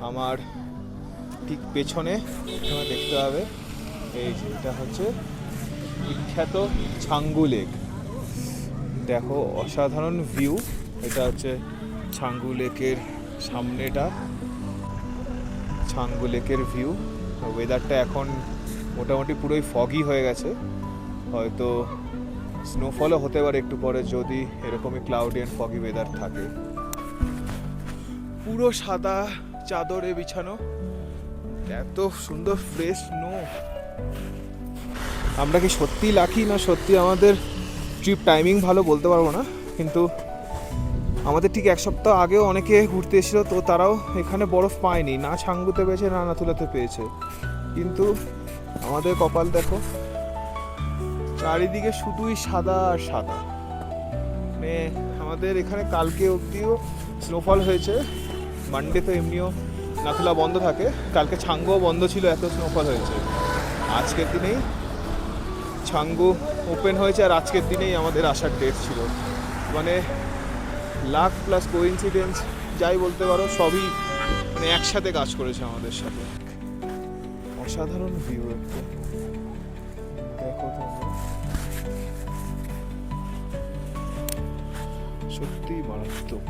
আমার ঠিক পেছনে তোমার দেখতে হবে, এই যে এটা হচ্ছে বিখ্যাত ছাঙ্গু লেক। দেখো অসাধারণ ভিউ। এটা হচ্ছে ছাঙ্গু লেকের সামনেটা, ছাঙ্গু লেকের ভিউ। ওয়েদারটা এখন মোটামুটি পুরোই ফগি হয়ে গেছে, হয়তো স্নোফলও হতে পারে একটু পরে যদি এরকমই ক্লাউডি অ্যান্ড ফগি ওয়েদার থাকে। পুরো সাদা চাদরে বিছানো, এত সুন্দর ফ্রেশ স্নো। আমরা কি সত্যি লাকি না সত্যি আমাদের ট্রিপ টাইমিং ভালো বলতে পারবো না, কিন্তু আমাদের ঠিক এক সপ্তাহ আগেও অনেকে ঘুরতে এসেছিলো, তো তারাও এখানে বরফ পায়নি, না ছাঙ্গুতে পেয়েছে না নাথুলাতে পেয়েছে। কিন্তু আমাদের কপাল দেখো, চারিদিকে শুধুই সাদা আর সাদা। মানে আমাদের এখানে কালকে অবধিও স্নোফল হয়েছে, মানডে তো এমনিও নাথুলা বন্ধ থাকে, কালকে ছাঙ্গুও বন্ধ ছিল, এত স্নোফল হয়েছে। আজকের দিনেই ছাঙ্গু ওপেন হয়েছে আর আজকের দিনেই আমাদের আসার ডেট ছিল। মানে লাক প্লাস কোইন্সিডেন্স যাই বলতে পারো, সবই মানে একসাথে কাজ করেছে আমাদের সাথে। অসাধারণ ভিউ একটা, দেখো তোমরা, সত্যিই মারাত্মক।